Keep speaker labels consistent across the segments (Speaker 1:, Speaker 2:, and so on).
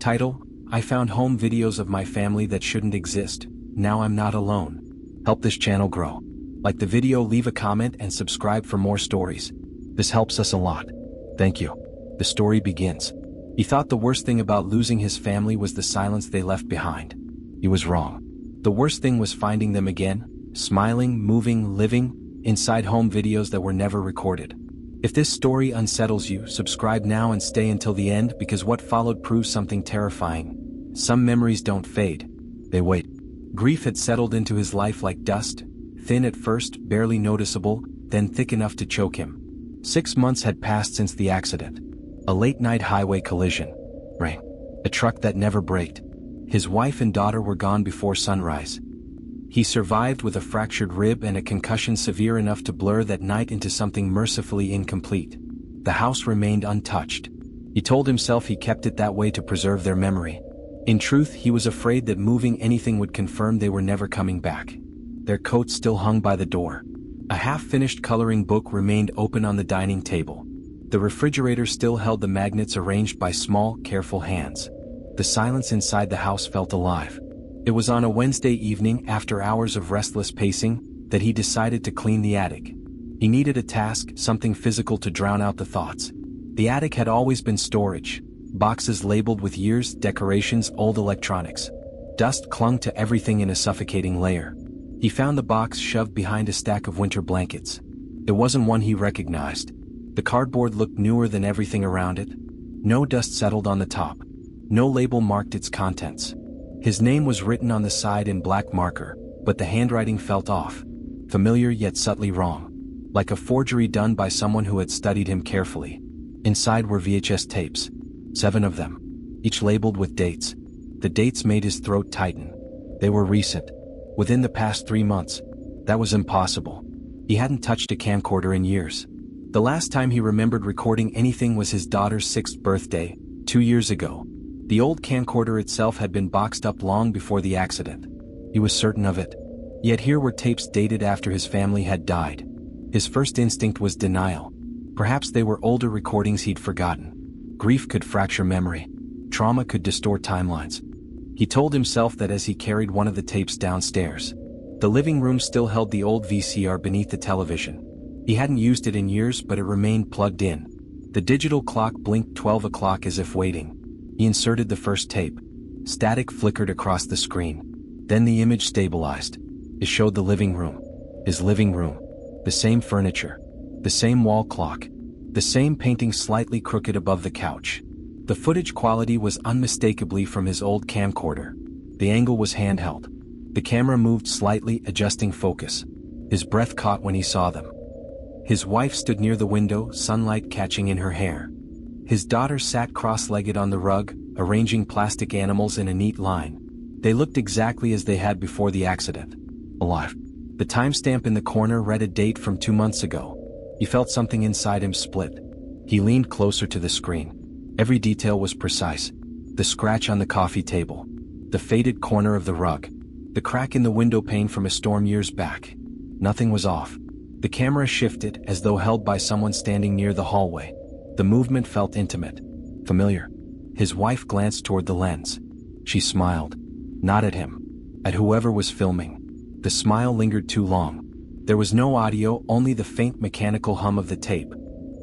Speaker 1: Title: I found home videos of my family that shouldn't exist. Now I'm not alone. Help this channel grow. Like the video, leave a comment, and subscribe for more stories. This helps us a lot. Thank you. The story begins. He thought the worst thing about losing his family was the silence they left behind. He was wrong. The worst thing was finding them again, smiling, moving, living, inside home videos that were never recorded. If this story unsettles you, subscribe now and stay until the end, because what followed proves something terrifying. Some memories don't fade. They wait. Grief had settled into his life like dust, thin at first, barely noticeable, then thick enough to choke him. 6 months had passed since the accident. A late-night highway collision. Rain. A truck that never braked. His wife and daughter were gone before sunrise. He survived with a fractured rib and a concussion severe enough to blur that night into something mercifully incomplete. The house remained untouched. He told himself he kept it that way to preserve their memory. In truth, he was afraid that moving anything would confirm they were never coming back. Their coats still hung by the door. A half-finished coloring book remained open on the dining table. The refrigerator still held the magnets arranged by small, careful hands. The silence inside the house felt alive. It was on a Wednesday evening, after hours of restless pacing, that he decided to clean the attic. He needed a task, something physical to drown out the thoughts. The attic had always been storage. Boxes labeled with years, decorations, old electronics. Dust clung to everything in a suffocating layer. He found the box shoved behind a stack of winter blankets. It wasn't one he recognized. The cardboard looked newer than everything around it. No dust settled on the top. No label marked its contents. His name was written on the side in black marker, but the handwriting felt off. Familiar yet subtly wrong. Like a forgery done by someone who had studied him carefully. Inside were VHS tapes. 7 of them. Each labeled with dates. The dates made his throat tighten. They were recent. Within the past 3 months. That was impossible. He hadn't touched a camcorder in years. The last time he remembered recording anything was his daughter's 6th birthday, 2 years ago. The old camcorder itself had been boxed up long before the accident. He was certain of it. Yet here were tapes dated after his family had died. His first instinct was denial. Perhaps they were older recordings he'd forgotten. Grief could fracture memory. Trauma could distort timelines. He told himself that as he carried one of the tapes downstairs. The living room still held the old VCR beneath the television. He hadn't used it in years, but it remained plugged in. The digital clock blinked 12 o'clock as if waiting. He inserted the first tape. Static flickered across the screen. Then the image stabilized. It showed the living room. His living room. The same furniture. The same wall clock. The same painting slightly crooked above the couch. The footage quality was unmistakably from his old camcorder. The angle was handheld. The camera moved slightly, adjusting focus. His breath caught when he saw them. His wife stood near the window, sunlight catching in her hair. His daughter sat cross-legged on the rug, arranging plastic animals in a neat line. They looked exactly as they had before the accident. Alive. The timestamp in the corner read a date from 2 months ago. He felt something inside him split. He leaned closer to the screen. Every detail was precise. The scratch on the coffee table. The faded corner of the rug. The crack in the window pane from a storm years back. Nothing was off. The camera shifted, as though held by someone standing near the hallway. The movement felt intimate. Familiar. His wife glanced toward the lens. She smiled. Not at him. At whoever was filming. The smile lingered too long. There was no audio, only the faint mechanical hum of the tape.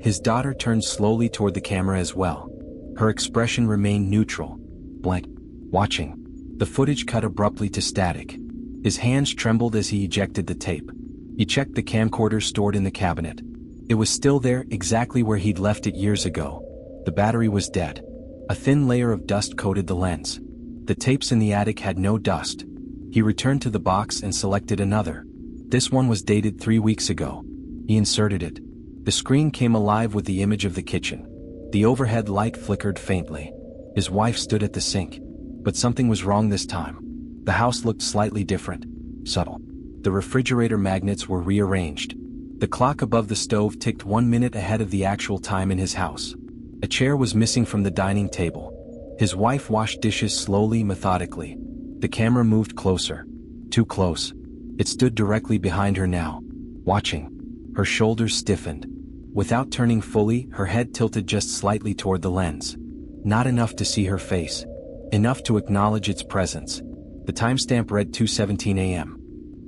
Speaker 1: His daughter turned slowly toward the camera as well. Her expression remained neutral. Blank. Watching. The footage cut abruptly to static. His hands trembled as he ejected the tape. He checked the camcorder stored in the cabinet. It was still there, exactly where he'd left it years ago. The battery was dead. A thin layer of dust coated the lens. The tapes in the attic had no dust. He returned to the box and selected another. This one was dated 3 weeks ago. He inserted it. The screen came alive with the image of the kitchen. The overhead light flickered faintly. His wife stood at the sink. But something was wrong this time. The house looked slightly different. Subtle. The refrigerator magnets were rearranged. The clock above the stove ticked 1 minute ahead of the actual time in his house. A chair was missing from the dining table. His wife washed dishes slowly, methodically. The camera moved closer. Too close. It stood directly behind her now. Watching. Her shoulders stiffened. Without turning fully, her head tilted just slightly toward the lens. Not enough to see her face. enough to acknowledge its presence. The timestamp read 2:17 a.m.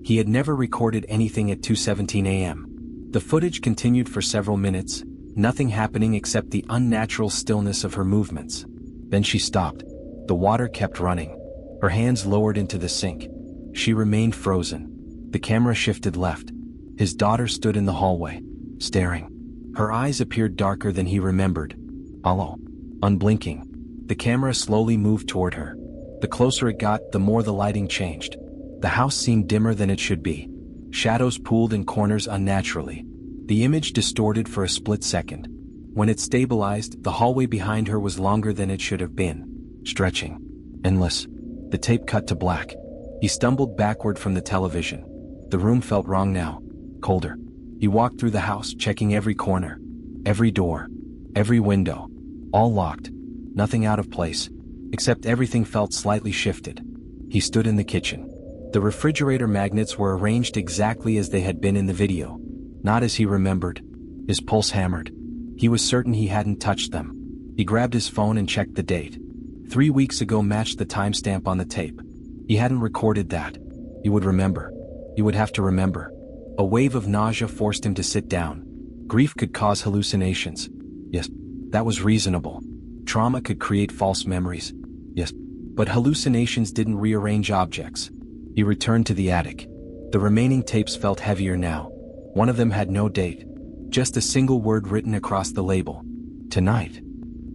Speaker 1: He had never recorded anything at 2:17 a.m. The footage continued for several minutes, nothing happening except the unnatural stillness of her movements. Then she stopped. The water kept running. Her hands lowered into the sink. She remained frozen. The camera shifted left. His daughter stood in the hallway, staring. Her eyes appeared darker than he remembered. Hollow. Unblinking. The camera slowly moved toward her. The closer it got, the more the lighting changed. The house seemed dimmer than it should be. Shadows pooled in corners unnaturally. The image distorted for a split second. When it stabilized, the hallway behind her was longer than it should have been. Stretching. Endless. The tape cut to black. He stumbled backward from the television. The room felt wrong now. Colder. He walked through the house, checking every corner. Every door. Every window. All locked. Nothing out of place. Except everything felt slightly shifted. He stood in the kitchen. The refrigerator magnets were arranged exactly as they had been in the video. Not as he remembered. His pulse hammered. He was certain he hadn't touched them. He grabbed his phone and checked the date. 3 weeks ago matched the timestamp on the tape. He hadn't recorded that. He would remember. He would have to remember. A wave of nausea forced him to sit down. Grief could cause hallucinations. Yes, that was reasonable. Trauma could create false memories. Yes, but hallucinations didn't rearrange objects. He returned to the attic. The remaining tapes felt heavier now. One of them had no date. Just a single word written across the label. Tonight.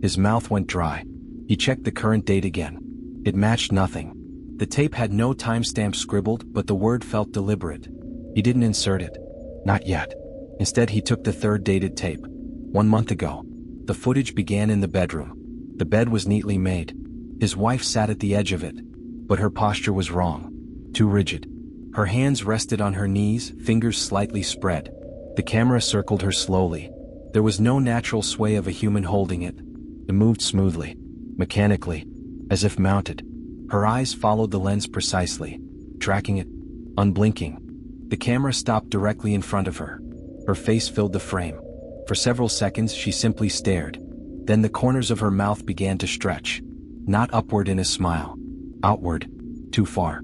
Speaker 1: His mouth went dry. He checked the current date again. It matched nothing. The tape had no timestamp scribbled, but the word felt deliberate. He didn't insert it. Not yet. Instead, he took the third dated tape. 1 month ago. The footage began in the bedroom. The bed was neatly made. His wife sat at the edge of it. But her posture was wrong. Too rigid. Her hands rested on her knees, fingers slightly spread. The camera circled her slowly. There was no natural sway of a human holding it. It moved smoothly, mechanically, as if mounted. Her eyes followed the lens precisely, tracking it, unblinking. The camera stopped directly in front of her. Her face filled the frame. For several seconds she simply stared. Then the corners of her mouth began to stretch. Not upward in a smile. Outward. Too far.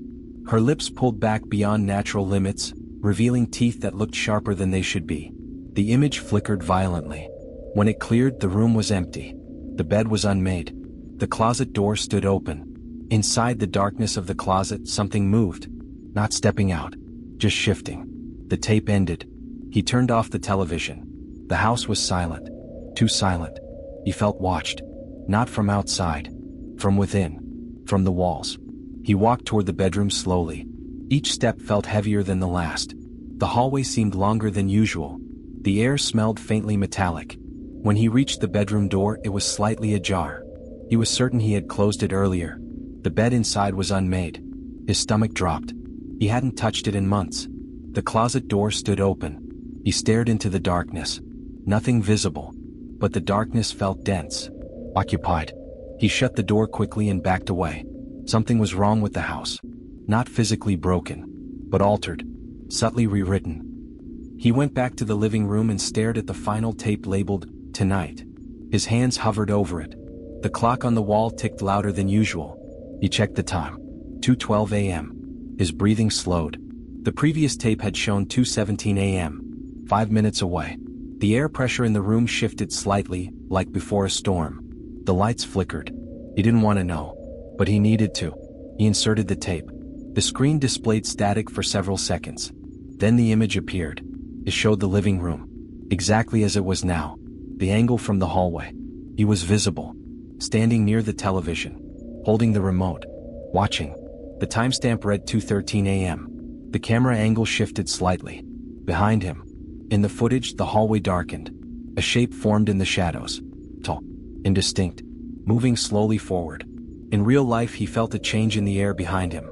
Speaker 1: Her lips pulled back beyond natural limits, revealing teeth that looked sharper than they should be. The image flickered violently. When it cleared, the room was empty. The bed was unmade. The closet door stood open. Inside the darkness of the closet, something moved. Not stepping out. Just shifting. The tape ended. He turned off the television. The house was silent. Too silent. He felt watched. Not from outside. From within. From the walls. He walked toward the bedroom slowly. Each step felt heavier than the last. The hallway seemed longer than usual. The air smelled faintly metallic. When he reached the bedroom door, it was slightly ajar. He was certain he had closed it earlier. The bed inside was unmade. His stomach dropped. He hadn't touched it in months. The closet door stood open. He stared into the darkness. Nothing visible. But the darkness felt dense. Occupied. He shut the door quickly and backed away. Something was wrong with the house. Not physically broken, but altered. Subtly rewritten. He went back to the living room and stared at the final tape labeled, Tonight. His hands hovered over it. The clock on the wall ticked louder than usual. He checked the time. 2:12 a.m. His breathing slowed. The previous tape had shown 2:17 a.m. 5 minutes away. The air pressure in the room shifted slightly, like before a storm. The lights flickered. He didn't want to know. But he needed to. He inserted the tape. The screen displayed static for several seconds. Then the image appeared. It showed the living room. Exactly as it was now. The angle from the hallway. He was visible. Standing near the television. Holding the remote. Watching. The timestamp read 2:13 a.m. The camera angle shifted slightly. Behind him. In the footage, the hallway darkened. A shape formed in the shadows. Tall. Indistinct. Moving slowly forward. In real life, he felt a change in the air behind him.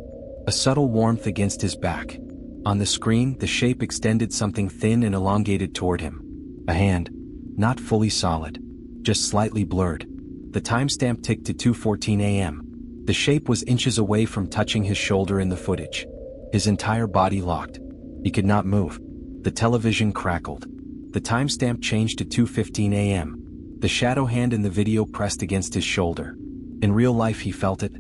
Speaker 1: A subtle warmth against his back. On the screen, the shape extended something thin and elongated toward him. A hand. Not fully solid. Just slightly blurred. The timestamp ticked to 2:14 a.m. The shape was inches away from touching his shoulder in the footage. His entire body locked. He could not move. The television crackled. The timestamp changed to 2:15 a.m. The shadow hand in the video pressed against his shoulder. In real life he felt it,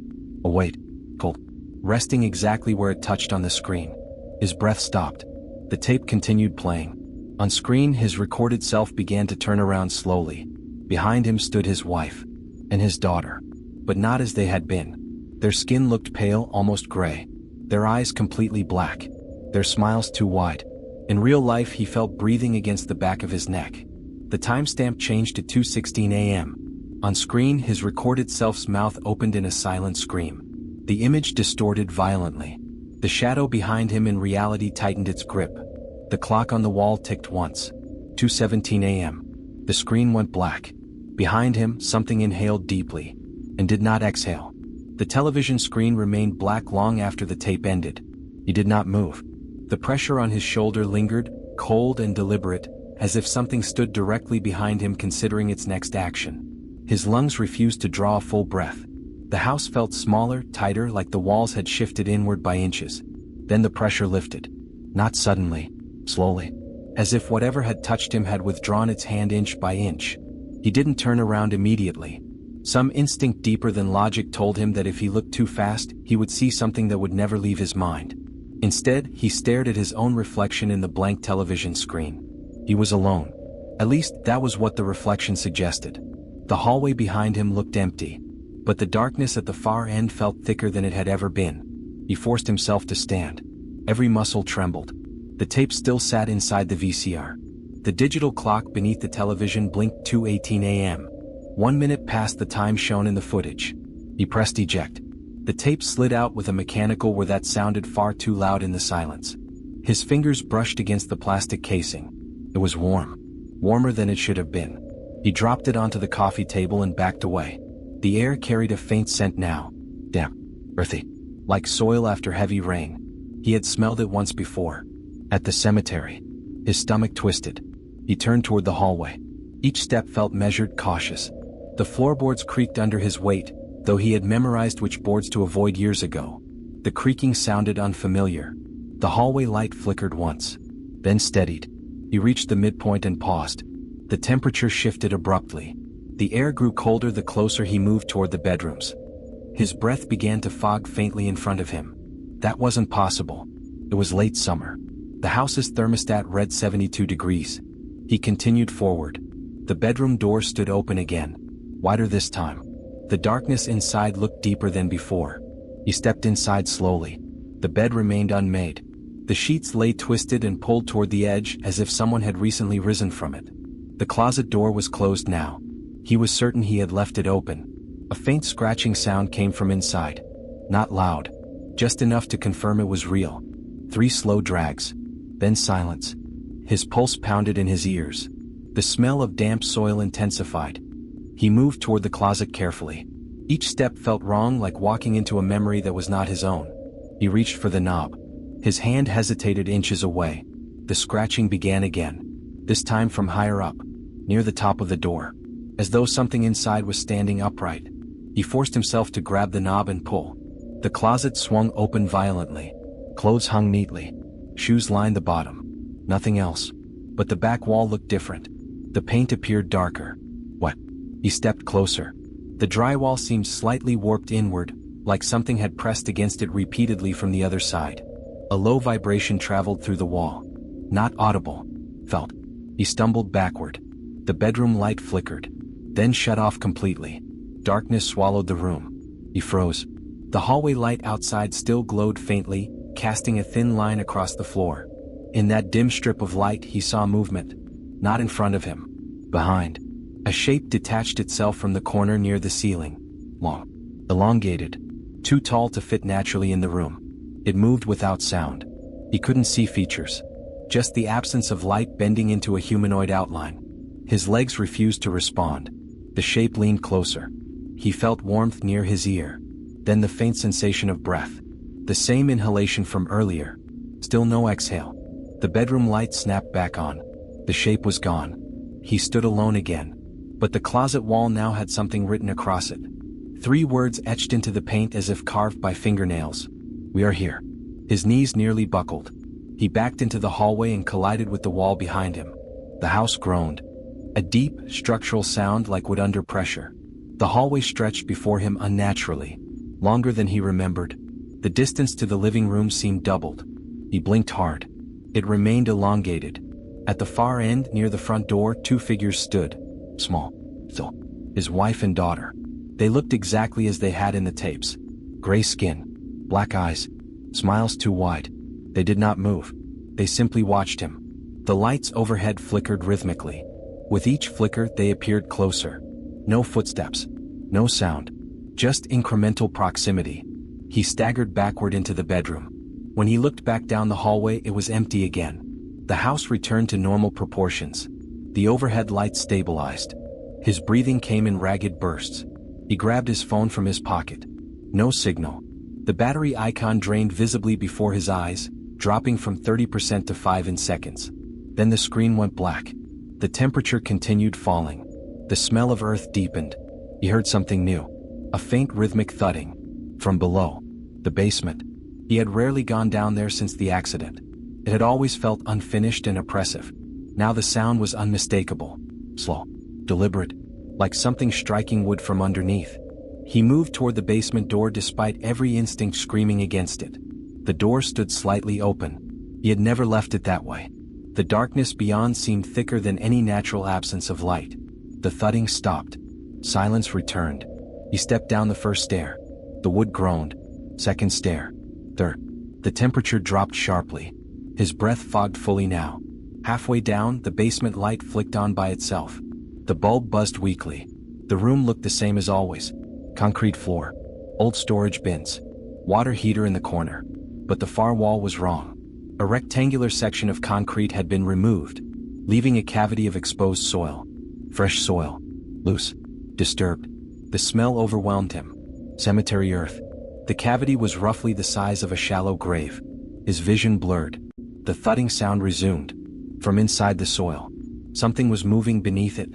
Speaker 1: Oh wait. Cold. Resting exactly where it touched on the screen. His breath stopped. The tape continued playing. On screen, his recorded self began to turn around slowly. Behind him stood his wife. And his daughter. But not as they had been. Their skin looked pale, almost gray. Their eyes completely black. Their smiles too wide. In real life, he felt breathing against the back of his neck. The timestamp changed to 2:16 a.m. On screen, his recorded self's mouth opened in a silent scream. The image distorted violently. The shadow behind him in reality tightened its grip. The clock on the wall ticked once. 2:17 a.m. The screen went black. Behind him, something inhaled deeply. And did not exhale. The television screen remained black long after the tape ended. He did not move. The pressure on his shoulder lingered, cold and deliberate, as if something stood directly behind him considering its next action. His lungs refused to draw a full breath. The house felt smaller, tighter, like the walls had shifted inward by inches. Then the pressure lifted. Not suddenly, slowly. As if whatever had touched him had withdrawn its hand inch by inch. He didn't turn around immediately. Some instinct deeper than logic told him that if he looked too fast, he would see something that would never leave his mind. Instead, he stared at his own reflection in the blank television screen. He was alone. At least, that was what the reflection suggested. The hallway behind him looked empty. But the darkness at the far end felt thicker than it had ever been. He forced himself to stand. Every muscle trembled. The tape still sat inside the VCR. The digital clock beneath the television blinked 2:18 a.m. 1 minute past the time shown in the footage. He pressed eject. The tape slid out with a mechanical whir that sounded far too loud in the silence. His fingers brushed against the plastic casing. It was warm. Warmer than it should have been. He dropped it onto the coffee table and backed away. The air carried a faint scent now. Damp. Earthy. Like soil after heavy rain. He had smelled it once before. At the cemetery. His stomach twisted. He turned toward the hallway. Each step felt measured, cautious. The floorboards creaked under his weight, though he had memorized which boards to avoid years ago. The creaking sounded unfamiliar. The hallway light flickered once. Then steadied. He reached the midpoint and paused. The temperature shifted abruptly. The air grew colder the closer he moved toward the bedrooms. His breath began to fog faintly in front of him. That wasn't possible. It was late summer. The house's thermostat read 72 degrees. He continued forward. The bedroom door stood open again. Wider this time. The darkness inside looked deeper than before. He stepped inside slowly. The bed remained unmade. The sheets lay twisted and pulled toward the edge as if someone had recently risen from it. The closet door was closed now. He was certain he had left it open. A faint scratching sound came from inside. Not loud. Just enough to confirm it was real. 3 slow drags. Then silence. His pulse pounded in his ears. The smell of damp soil intensified. He moved toward the closet carefully. Each step felt wrong, like walking into a memory that was not his own. He reached for the knob. His hand hesitated inches away. The scratching began again. This time from higher up, near the top of the door. As though something inside was standing upright. He forced himself to grab the knob and pull. The closet swung open violently. Clothes hung neatly. Shoes lined the bottom. Nothing else. But the back wall looked different. The paint appeared darker. What? He stepped closer. The drywall seemed slightly warped inward, like something had pressed against it repeatedly from the other side. A low vibration traveled through the wall. Not audible. Felt. He stumbled backward. The bedroom light flickered. Then shut off completely. Darkness swallowed the room. He froze. The hallway light outside still glowed faintly, casting a thin line across the floor. In that dim strip of light he saw movement. Not in front of him. Behind. A shape detached itself from the corner near the ceiling. Long. Elongated. Too tall to fit naturally in the room. It moved without sound. He couldn't see features. Just the absence of light bending into a humanoid outline. His legs refused to respond. The shape leaned closer. He felt warmth near his ear. Then the faint sensation of breath. The same inhalation from earlier. Still no exhale. The bedroom light snapped back on. The shape was gone. He stood alone again. But the closet wall now had something written across it. 3 words etched into the paint as if carved by fingernails. We are here. His knees nearly buckled. He backed into the hallway and collided with the wall behind him. The house groaned. A deep, structural sound like wood under pressure. The hallway stretched before him unnaturally. longer than he remembered. The distance to the living room seemed doubled. He blinked hard. It remained elongated. At the far end, near the front door, two figures stood. Small. Still. His wife and daughter. They looked exactly as they had in the tapes. Gray skin. Black eyes. Smiles too wide. They did not move. They simply watched him. The lights overhead flickered rhythmically. With each flicker, they appeared closer. No footsteps. No sound. Just incremental proximity. He staggered backward into the bedroom. When he looked back down the hallway, it was empty again. The house returned to normal proportions. The overhead lights stabilized. His breathing came in ragged bursts. He grabbed his phone from his pocket. No signal. The battery icon drained visibly before his eyes, dropping from 30% to 5 in seconds. Then the screen went black. The temperature continued falling. The smell of earth deepened. He heard something new. A faint rhythmic thudding. From below. The basement. He had rarely gone down there since the accident. It had always felt unfinished and oppressive. Now the sound was unmistakable. Slow. Deliberate. Like something striking wood from underneath. He moved toward the basement door despite every instinct screaming against it. The door stood slightly open. He had never left it that way. The darkness beyond seemed thicker than any natural absence of light. The thudding stopped. Silence returned. He stepped down the first stair. The wood groaned. Second stair. Third. The temperature dropped sharply. His breath fogged fully now. Halfway down, the basement light flicked on by itself. The bulb buzzed weakly. The room looked the same as always. Concrete floor. Old storage bins. Water heater in the corner. But the far wall was wrong. A rectangular section of concrete had been removed, leaving a cavity of exposed soil. Fresh soil. Loose. Disturbed. The smell overwhelmed him. Cemetery earth. The cavity was roughly the size of a shallow grave. His vision blurred. The thudding sound resumed. From inside the soil. Something was moving beneath it.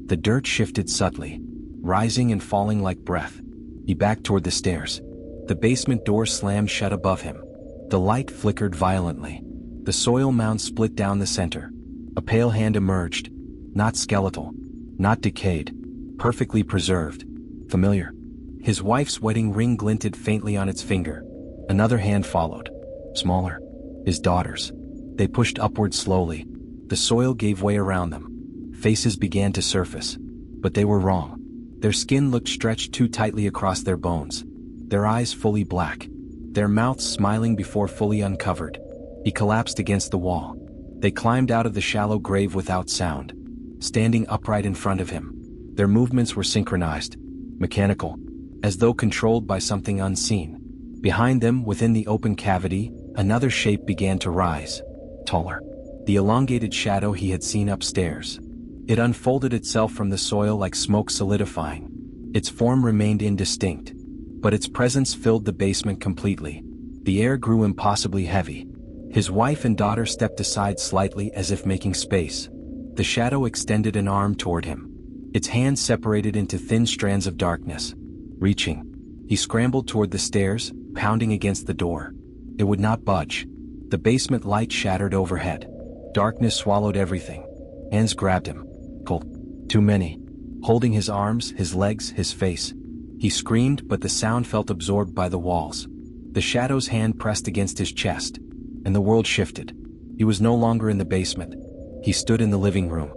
Speaker 1: The dirt shifted subtly, rising and falling like breath. He backed toward the stairs. The basement door slammed shut above him. The light flickered violently. The soil mound split down the center. A pale hand emerged. Not skeletal. Not decayed. Perfectly preserved. Familiar. His wife's wedding ring glinted faintly on its finger. Another hand followed. Smaller. His daughter's. They pushed upward slowly. The soil gave way around them. Faces began to surface. But they were wrong. Their skin looked stretched too tightly across their bones. Their eyes fully black. Their mouths smiling before fully uncovered. He collapsed against the wall. They climbed out of the shallow grave without sound. Standing upright in front of him. Their movements were synchronized. Mechanical. As though controlled by something unseen. Behind them, within the open cavity, another shape began to rise. Taller. The elongated shadow he had seen upstairs. It unfolded itself from the soil like smoke solidifying. Its form remained indistinct. But its presence filled the basement completely. The air grew impossibly heavy. His wife and daughter stepped aside slightly as if making space. The shadow extended an arm toward him. Its hands separated into thin strands of darkness. Reaching. He scrambled toward the stairs, pounding against the door. It would not budge. The basement light shattered overhead. Darkness swallowed everything. Hands grabbed him. Cold. Too many. Holding his arms, his legs, his face. He screamed, but the sound felt absorbed by the walls. The shadow's hand pressed against his chest. And the world shifted. He was no longer in the basement. He stood in the living room.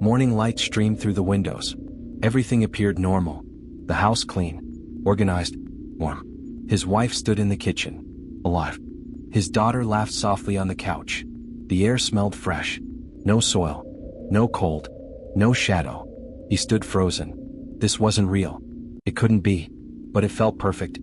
Speaker 1: Morning light streamed through the windows. Everything appeared normal. The house clean. Organized. Warm. His wife stood in the kitchen. Alive. His daughter laughed softly on the couch. The air smelled fresh. No soil. No cold. No shadow. He stood frozen. This wasn't real. It couldn't be. But it felt perfect.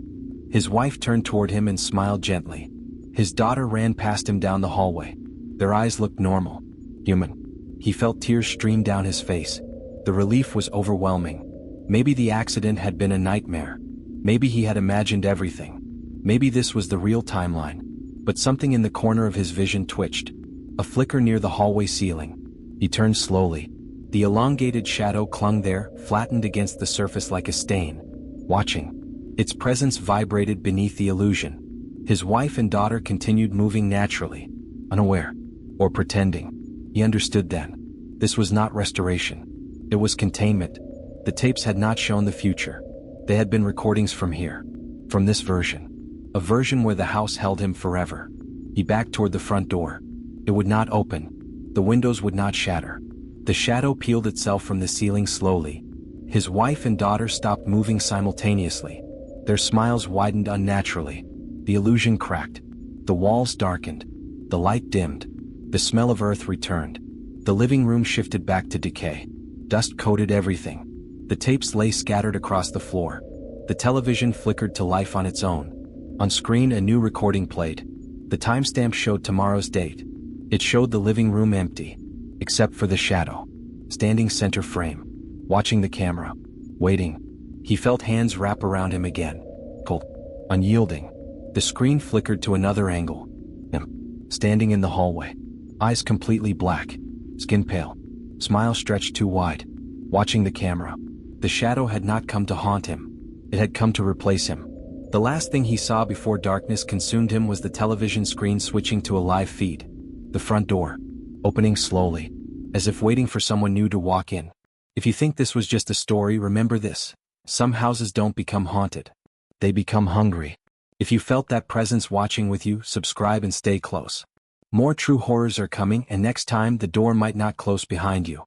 Speaker 1: His wife turned toward him and smiled gently. His daughter ran past him down the hallway. Their eyes looked normal. Human. He felt tears stream down his face. The relief was overwhelming. Maybe the accident had been a nightmare. Maybe he had imagined everything. Maybe this was the real timeline. But something in the corner of his vision twitched. A flicker near the hallway ceiling. He turned slowly. The elongated shadow clung there, flattened against the surface like a stain. Watching. Its presence vibrated beneath the illusion. His wife and daughter continued moving naturally. Unaware. Or pretending. He understood then. This was not restoration. It was containment. The tapes had not shown the future. They had been recordings from here. From this version. A version where the house held him forever. He backed toward the front door. It would not open. The windows would not shatter. The shadow peeled itself from the ceiling slowly. His wife and daughter stopped moving simultaneously. Their smiles widened unnaturally. The illusion cracked. The walls darkened. The light dimmed. The smell of earth returned. The living room shifted back to decay. Dust coated everything. The tapes lay scattered across the floor. The television flickered to life on its own. On screen, a new recording played. The timestamp showed tomorrow's date. It showed the living room empty, except for the shadow, standing center frame, watching the camera, waiting. He felt hands wrap around him again. Cold, unyielding. The screen flickered to another angle. Him, standing in the hallway, eyes completely black, skin pale, smile stretched too wide, watching the camera. The shadow had not come to haunt him. It had come to replace him. The last thing he saw before darkness consumed him was the television screen switching to a live feed. The front door, opening slowly, as if waiting for someone new to walk in. If you think this was just a story, remember this. Some houses don't become haunted. They become hungry. If you felt that presence watching with you, subscribe and stay close. More true horrors are coming, and next time the door might not close behind you.